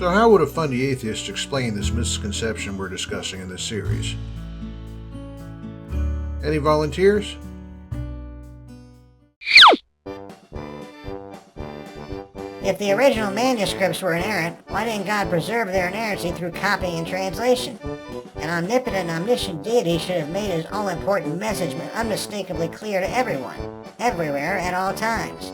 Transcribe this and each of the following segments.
So how would a funny atheist explain this misconception we're discussing in this series? Any volunteers? If the original manuscripts were inerrant, why didn't God preserve their inerrancy through copying and translation? An omnipotent, omniscient deity should have made his all-important message unmistakably clear to everyone, everywhere, at all times.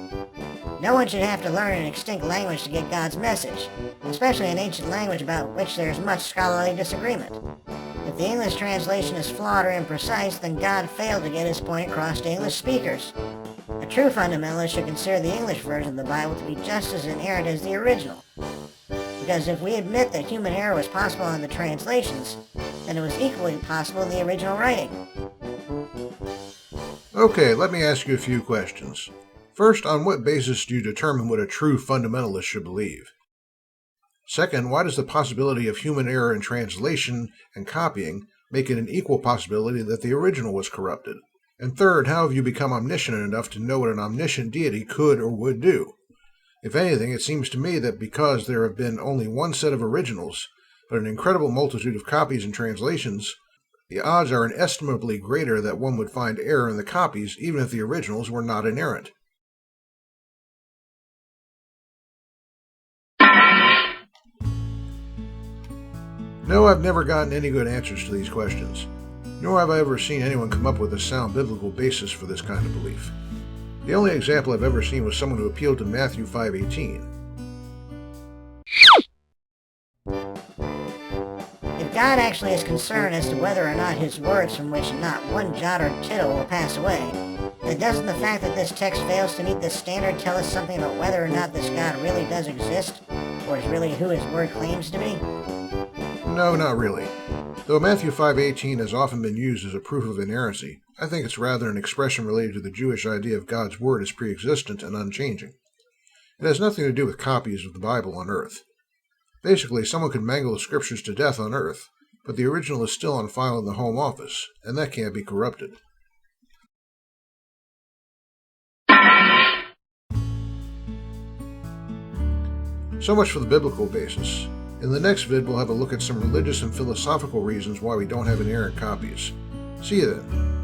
No one should have to learn an extinct language to get God's message, especially an ancient language about which there is much scholarly disagreement. If the English translation is flawed or imprecise, then God failed to get his point across to English speakers. A true fundamentalist should consider the English version of the Bible to be just as inerrant as the original. Because if we admit that human error was possible in the translations, then it was equally possible in the original writing. Okay, let me ask you a few questions. First, on what basis do you determine what a true fundamentalist should believe? Second, why does the possibility of human error in translation and copying make it an equal possibility that the original was corrupted? And third, how have you become omniscient enough to know what an omniscient deity could or would do? If anything, it seems to me that because there have been only one set of originals, but an incredible multitude of copies and translations, the odds are inestimably greater that one would find error in the copies even if the originals were not inerrant. No, I've never gotten any good answers to these questions, nor have I ever seen anyone come up with a sound biblical basis for this kind of belief. The only example I've ever seen was someone who appealed to Matthew 5:18. If God actually is concerned as to whether or not his words from which not one jot or tittle will pass away, then doesn't the fact that this text fails to meet this standard tell us something about whether or not this God really does exist, or is really who his word claims to be? No, not really. Though Matthew 5:18 has often been used as a proof of inerrancy, I think it's rather an expression related to the Jewish idea of God's word as pre-existent and unchanging. It has nothing to do with copies of the Bible on earth. Basically, someone could mangle the scriptures to death on earth, but the original is still on file in the Home Office, and that can't be corrupted. So much for the biblical basis. In the next vid, we'll have a look at some religious and philosophical reasons why we don't have inerrant copies. See you then.